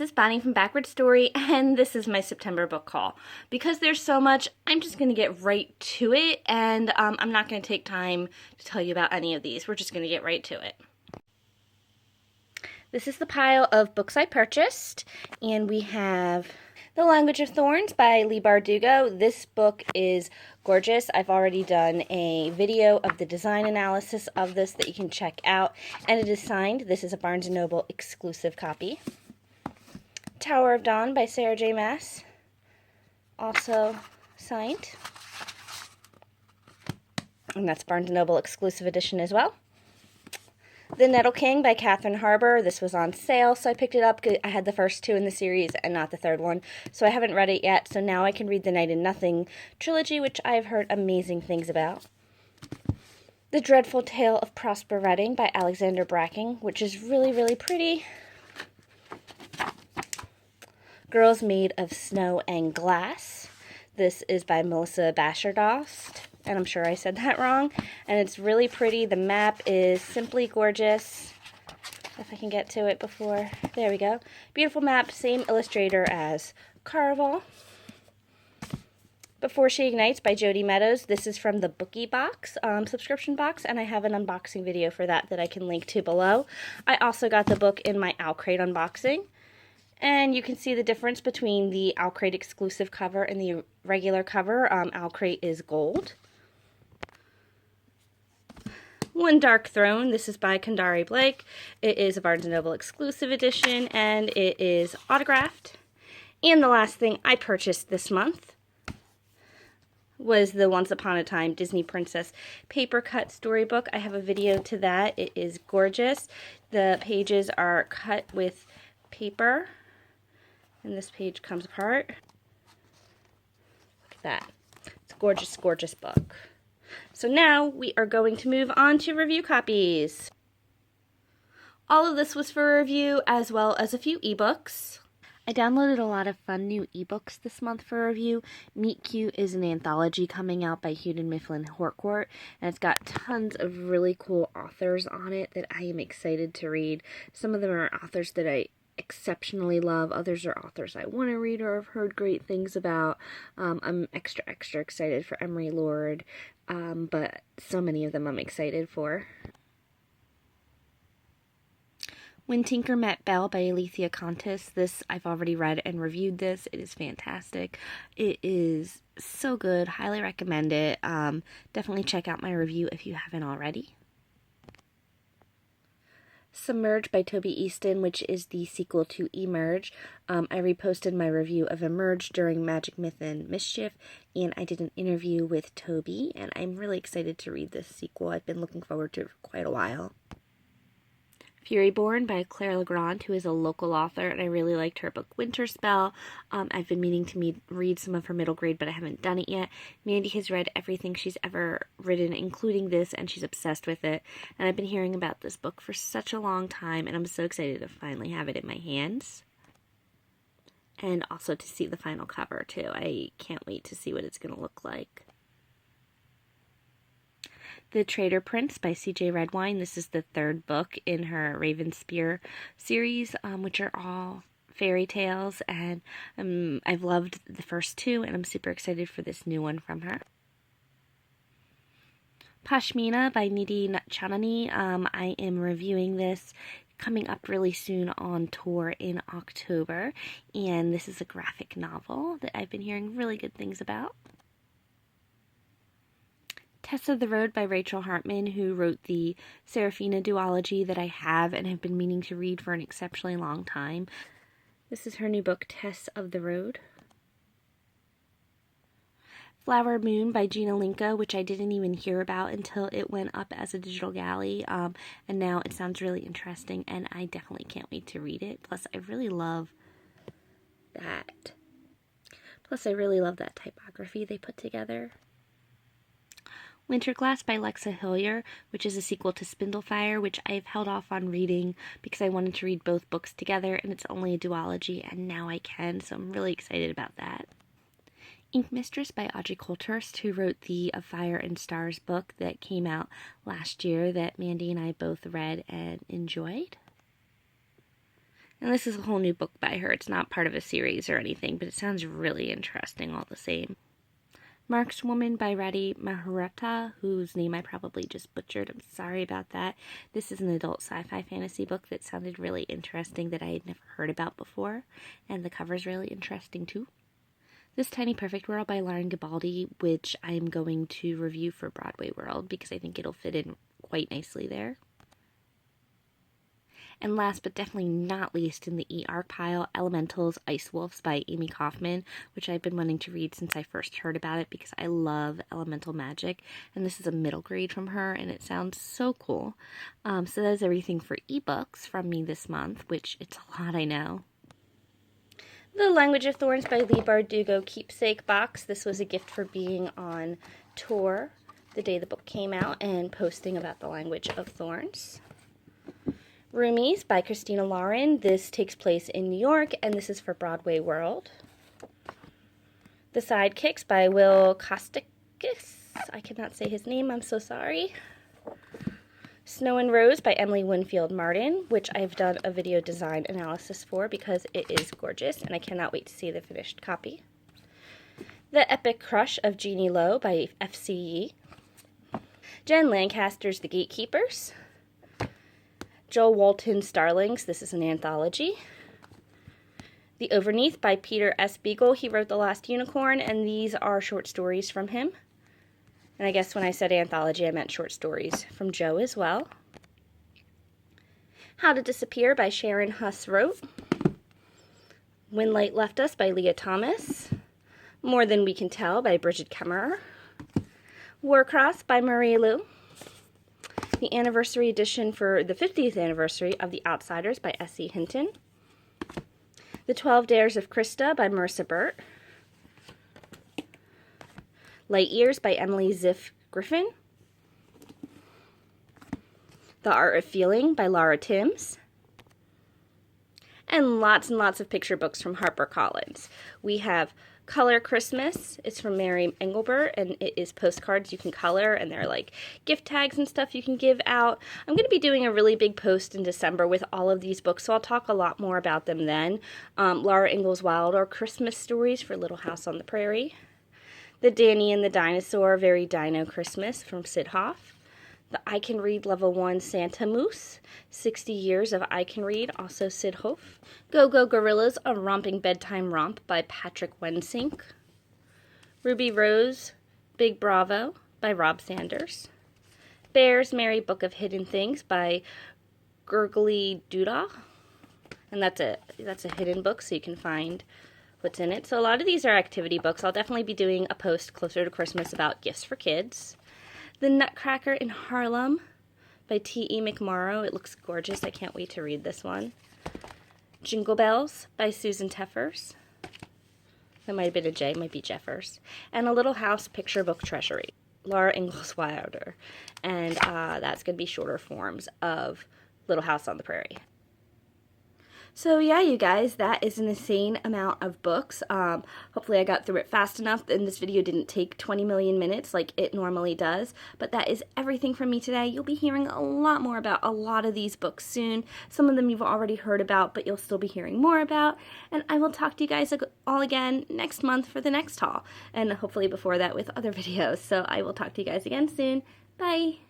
this is Bonnie from Backward Story, and this is my September book haul. Because there's so much, I'm just going to get right to it, and I'm not going to take time to tell you about any of these. We're just going to get right to it. This is the pile of books I purchased, and we have The Language of Thorns by Leigh Bardugo. This book is gorgeous. I've already done a video of the design analysis of this that you can check out, and it is signed. This is a Barnes & Noble exclusive copy. Tower of Dawn by Sarah J. Maas, also signed. And that's Barnes & Noble exclusive edition as well. The Nettle King by Catherine Harbour. This was on sale, so I picked it up. I had the first two in the series and not the third one, so I haven't read it yet, so now I can read the Night in Nothing trilogy, which I've heard amazing things about. The Dreadful Tale of Prosper Redding by Alexander Bracking, which is really, really pretty. Girls Made of Snow and Glass. This is by Melissa Bashardost, and I'm sure I said that wrong, and it's really pretty. The map is simply gorgeous. If I can get to it before, there we go. Beautiful map, same illustrator as Caraval. Before She Ignites by Jody Meadows. This is from the Bookie Box, subscription box, and I have an unboxing video for that I can link to below. I also got the book in my Owl Crate unboxing. And you can see the difference between the Owl Crate exclusive cover and the regular cover. Owl Crate is gold. One Dark Throne. This is by Kandari Blake. It is a Barnes & Noble exclusive edition, and it is autographed. And the last thing I purchased this month was the Once Upon a Time Disney Princess paper cut storybook. I have a video to that. It is gorgeous. The pages are cut with paper. And this page comes apart. Look at that. It's a gorgeous, gorgeous book. So now we are going to move on to review copies. All of this was for review, as well as a few ebooks. I downloaded a lot of fun new ebooks this month for review. Meet Cute is an anthology coming out by Houghton Mifflin Harcourt, and it's got tons of really cool authors on it that I am excited to read. Some of them are authors that I exceptionally love. Others are authors I want to read or have heard great things about. I'm extra excited for Emery Lord, but so many of them I'm excited for. When Tinker Met Belle by Alethea Contis. This, I've already read and reviewed this. It is fantastic. It is so good. Highly recommend it. Definitely check out my review if you haven't already. Submerge by Toby Easton, which is the sequel to Emerge. I reposted my review of Emerge during Magic, Myth, and Mischief, and I did an interview with Toby, and I'm really excited to read this sequel. I've been looking forward to it for quite a while. Furyborn by Claire Legrand, who is a local author, and I really liked her book Winter Spell. I've been meaning to read some of her middle grade, but I haven't done it yet. Mandy has read everything she's ever written, including this, and she's obsessed with it. And I've been hearing about this book for such a long time, and I'm so excited to finally have it in my hands. And also to see the final cover, too. I can't wait to see what it's going to look like. The Traitor Prince by C.J. Redwine. This is the third book in her Raven Spear series, which are all fairy tales, and I've loved the first two, and I'm super excited for this new one from her. Pashmina by Nidhi Chanani. I am reviewing this coming up really soon on tour in October, and this is a graphic novel that I've been hearing really good things about. Test of the Road by Rachel Hartman, who wrote the Serafina duology that I have and have been meaning to read for an exceptionally long time. This is her new book, Test of the Road. Flower Moon by Gina Linka, which I didn't even hear about until it went up as a digital galley, and now it sounds really interesting, and I definitely can't wait to read it. Plus, I really love that typography they put together. Winterglass by Lexa Hillier, which is a sequel to Spindlefire, which I've held off on reading because I wanted to read both books together, and it's only a duology, and now I can, so I'm really excited about that. Ink Mistress by Audrey Coulthurst, who wrote the Of Fire and Stars book that came out last year that Mandy and I both read and enjoyed. And this is a whole new book by her. It's not part of a series or anything, but it sounds really interesting all the same. Mark's Woman by Radhi Maharatta, whose name I probably just butchered. I'm sorry about that. This is an adult sci-fi fantasy book that sounded really interesting that I had never heard about before, and the cover's really interesting too. This Tiny Perfect World by Lauren Gibaldi, which I'm going to review for Broadway World because I think it'll fit in quite nicely there. And last but definitely not least in the e-arc pile, Elementals Ice Wolves by Amy Kaufman, which I've been wanting to read since I first heard about it because I love elemental magic. And this is a middle grade from her, and it sounds so cool. So that is everything for ebooks from me this month, which it's a lot, I know. The Language of Thorns by Leigh Bardugo keepsake box. This was a gift for being on tour the day the book came out and posting about the Language of Thorns. Roomies by Christina Lauren. This takes place in New York, and this is for Broadway World. The Sidekicks by Will Kostakis. I cannot say his name, I'm so sorry. Snow and Rose by Emily Winfield Martin, which I've done a video design analysis for because it is gorgeous, and I cannot wait to see the finished copy. The Epic Crush of Jeannie Lowe by F.C. Jen Lancaster's The Gatekeepers. Joel Walton's Starlings. This is an anthology. The Overneath by Peter S. Beagle. He wrote The Last Unicorn, and these are short stories from him. And I guess when I said anthology, I meant short stories from Joe as well. How to Disappear by Sharon Huss Rote. When Light Left Us by Leah Thomas. More Than We Can Tell by Bridget Kemmerer. Warcross by Marie Lu. The anniversary edition for the 50th anniversary of The Outsiders by S.E. Hinton. The 12 Dares of Krista by Marissa Burt. Light Years by Emily Ziff Griffin. The Art of Feeling by Laura Timms. And lots of picture books from HarperCollins. We have Color Christmas. It's from Mary Engelbert, and it is postcards you can color, and they're like gift tags and stuff you can give out. I'm going to be doing a really big post in December with all of these books, so I'll talk a lot more about them then. Laura Ingalls Wilder Christmas Stories for Little House on the Prairie. The Danny and the Dinosaur Very Dino Christmas from Sid Hoff. The I Can Read Level 1 Santa Moose, 60 Years of I Can Read, also Sid Hoff. Go Go Gorillas, A Romping Bedtime Romp by Patrick Wensink. Ruby Rose, Big Bravo by Rob Sanders. Bear's Merry Book of Hidden Things by Gurgly Doodah. And that's a hidden book, so you can find what's in it. So a lot of these are activity books. I'll definitely be doing a post closer to Christmas about gifts for kids. The Nutcracker in Harlem by T.E. McMorrow. It looks gorgeous. I can't wait to read this one. Jingle Bells by Susan Teffers. That might have been a J, might be Jeffers. And A Little House Picture Book Treasury. Laura Ingalls Wilder. And that's going to be shorter forms of Little House on the Prairie. So yeah, you guys, that is an insane amount of books. Hopefully I got through it fast enough and this video didn't take 20 million minutes like it normally does. But that is everything from me today. You'll be hearing a lot more about a lot of these books soon. Some of them you've already heard about, but you'll still be hearing more about. And I will talk to you guys all again next month for the next haul. And hopefully before that with other videos. So I will talk to you guys again soon. Bye!